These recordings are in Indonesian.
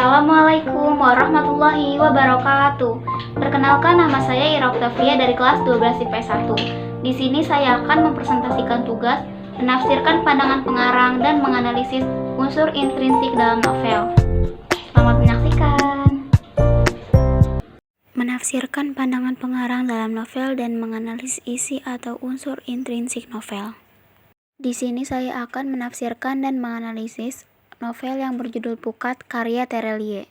Assalamualaikum warahmatullahi wabarakatuh. Perkenalkan, nama saya Ira Oktavia dari kelas 12 IPS 1. Di sini saya akan mempresentasikan tugas menafsirkan pandangan pengarang dan menganalisis unsur intrinsik dalam novel. Selamat menyaksikan. Menafsirkan pandangan pengarang dalam novel dan menganalisis isi atau unsur intrinsik novel. Di sini saya akan menafsirkan dan menganalisis novel yang berjudul Pukat karya Terelie.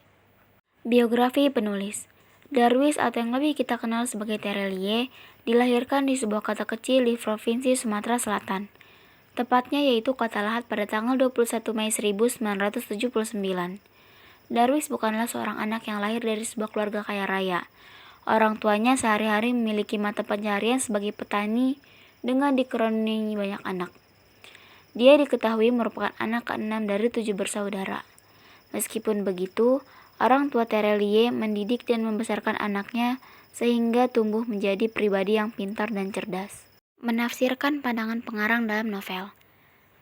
Biografi penulis. Darwis atau yang lebih kita kenal sebagai Terelie dilahirkan di sebuah kota kecil di Provinsi Sumatera Selatan. Tepatnya yaitu Kota Lahat pada tanggal 21 Mei 1979. Darwis bukanlah seorang anak yang lahir dari sebuah keluarga kaya raya. Orang tuanya sehari-hari memiliki mata pencaharian sebagai petani dengan dikaruniai banyak anak. Dia diketahui merupakan anak ke-6 dari 7 bersaudara. Meskipun begitu, orang tua Terelie mendidik dan membesarkan anaknya sehingga tumbuh menjadi pribadi yang pintar dan cerdas. Menafsirkan pandangan pengarang dalam novel.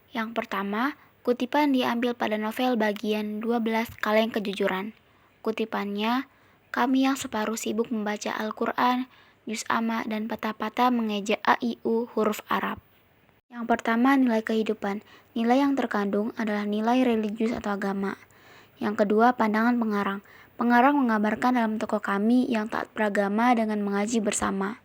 Yang pertama, kutipan diambil pada novel bagian 12 Kaleng Kejujuran. Kutipannya, kami yang separuh sibuk membaca Al-Quran, juz amma dan patah-patah mengeja a, i, u, huruf Arab. Yang pertama, nilai kehidupan. Nilai yang terkandung adalah nilai religius atau agama. Yang kedua, pandangan pengarang. Pengarang menggambarkan dalam tokoh kami yang taat beragama dengan mengaji bersama.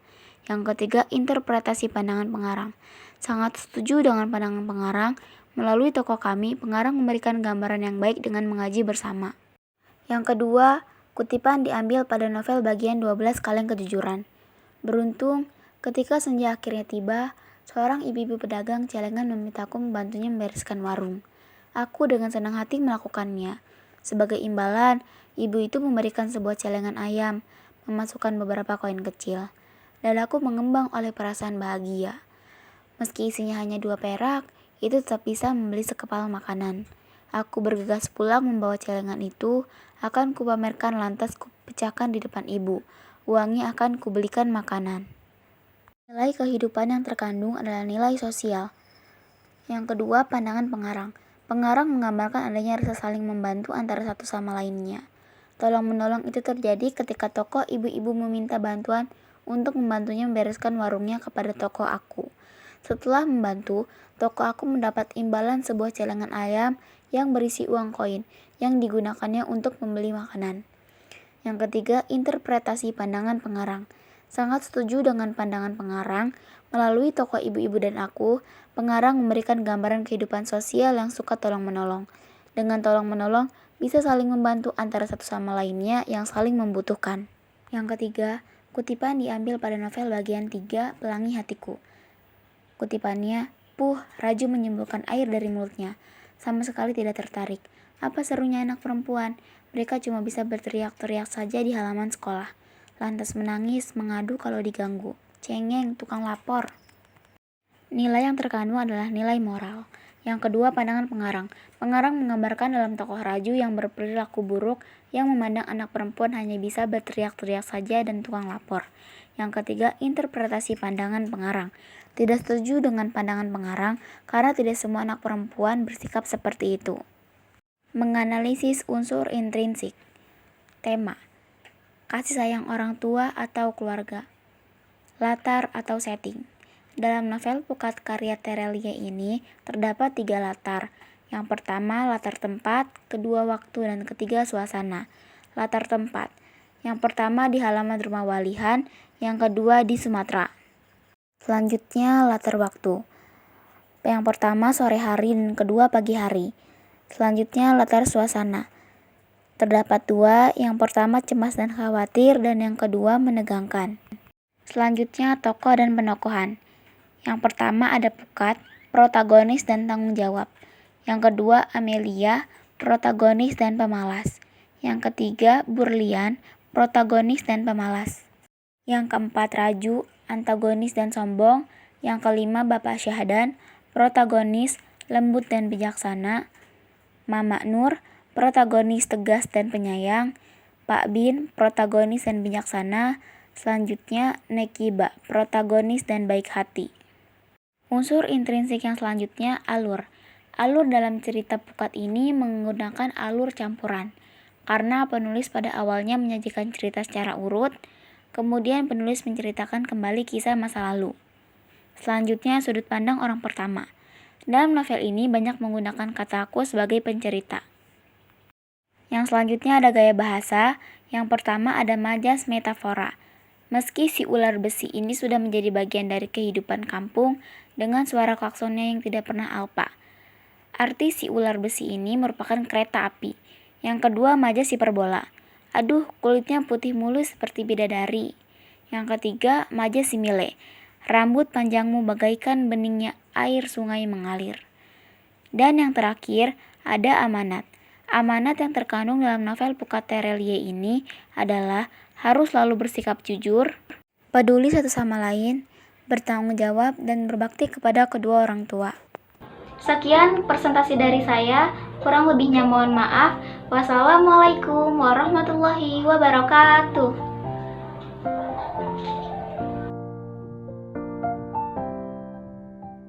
Yang ketiga, interpretasi pandangan pengarang. Sangat setuju dengan pandangan pengarang. Melalui tokoh kami, pengarang memberikan gambaran yang baik dengan mengaji bersama. Yang kedua, kutipan diambil pada novel bagian 12 Kaleng Kejujuran. Beruntung, ketika senja akhirnya tiba, seorang ibu-ibu pedagang celengan memintaku membantunya membereskan warung. Aku dengan senang hati melakukannya. Sebagai imbalan, ibu itu memberikan sebuah celengan ayam, memasukkan beberapa koin kecil. Dadaku mengembang oleh perasaan bahagia. Meski isinya hanya 2 perak, itu tetap bisa membeli sekepal makanan. Aku bergegas pulang membawa celengan itu, akan kupamerkan lantas kupecahkan di depan ibu. Uangnya akan kubelikan makanan. Nilai kehidupan yang terkandung adalah nilai sosial. Yang kedua, pandangan pengarang. Pengarang menggambarkan adanya rasa saling membantu antara satu sama lainnya. Tolong-menolong itu terjadi ketika tokoh ibu-ibu meminta bantuan untuk membantunya membereskan warungnya kepada tokoh aku. Setelah membantu, tokoh aku mendapat imbalan sebuah celengan ayam yang berisi uang koin yang digunakannya untuk membeli makanan. Yang ketiga, interpretasi pandangan pengarang. Sangat setuju dengan pandangan pengarang. Melalui tokoh ibu-ibu dan aku, pengarang memberikan gambaran kehidupan sosial yang suka tolong-menolong. Dengan tolong-menolong, bisa saling membantu antara satu sama lainnya yang saling membutuhkan. Yang ketiga, kutipan diambil pada novel bagian 3 Pelangi Hatiku. Kutipannya, Puh, Raju menyembulkan air dari mulutnya. Sama sekali tidak tertarik. Apa serunya anak perempuan? Mereka cuma bisa berteriak-teriak saja di halaman sekolah. Lantas menangis, mengadu kalau diganggu. Cengeng, tukang lapor. Nilai yang terkandung adalah nilai moral. Yang kedua, pandangan pengarang. Pengarang menggambarkan dalam tokoh Raju yang berperilaku buruk, yang memandang anak perempuan hanya bisa berteriak-teriak saja dan tukang lapor. Yang ketiga, interpretasi pandangan pengarang. Tidak setuju dengan pandangan pengarang karena tidak semua anak perempuan bersikap seperti itu. Menganalisis unsur intrinsik. Tema: kasih sayang orang tua atau keluarga. Latar atau setting. Dalam novel Pukat karya Terelie ini terdapat 3 latar. Yang pertama latar tempat, kedua waktu, dan ketiga suasana. Latar tempat. Yang pertama di halaman rumah Walihan, yang kedua di Sumatera. Selanjutnya latar waktu. Yang pertama sore hari dan kedua pagi hari. Selanjutnya latar suasana. Terdapat 2, yang pertama cemas dan khawatir dan yang kedua menegangkan. Selanjutnya tokoh dan penokohan. Yang pertama ada Pukat, protagonis dan tanggung jawab. Yang kedua Amelia, protagonis dan pemalas. Yang ketiga Burlian, protagonis dan pemalas. Yang keempat Raju, antagonis dan sombong. Yang kelima Bapak Syahdan, protagonis, lembut dan bijaksana. Mama Nur, protagonis tegas dan penyayang. Pak Bin, protagonis dan bijaksana. Selanjutnya Nekiba, protagonis dan baik hati. Unsur intrinsik yang selanjutnya alur. Alur dalam cerita Pukat ini menggunakan alur campuran. karena penulis pada awalnya menyajikan cerita secara urut, kemudian penulis menceritakan kembali kisah masa lalu. Selanjutnya, sudut pandang orang pertama. Dalam novel ini banyak menggunakan kata aku sebagai pencerita. Yang selanjutnya ada gaya bahasa. Yang pertama ada majas metafora. Meski si ular besi ini sudah menjadi bagian dari kehidupan kampung dengan suara klaksonnya yang tidak pernah alpa. Arti si ular besi ini merupakan kereta api. Yang kedua majas hiperbola. Aduh, kulitnya putih mulus seperti bidadari. Yang ketiga majas simile. Rambut panjangmu bagaikan beningnya air sungai mengalir. Dan yang terakhir ada amanat. Amanat yang terkandung dalam novel Pukat Terelie ini adalah harus selalu bersikap jujur, peduli satu sama lain, bertanggung jawab, dan berbakti kepada kedua orang tua. Sekian presentasi dari saya, kurang lebihnya mohon maaf. Wassalamualaikum warahmatullahi wabarakatuh.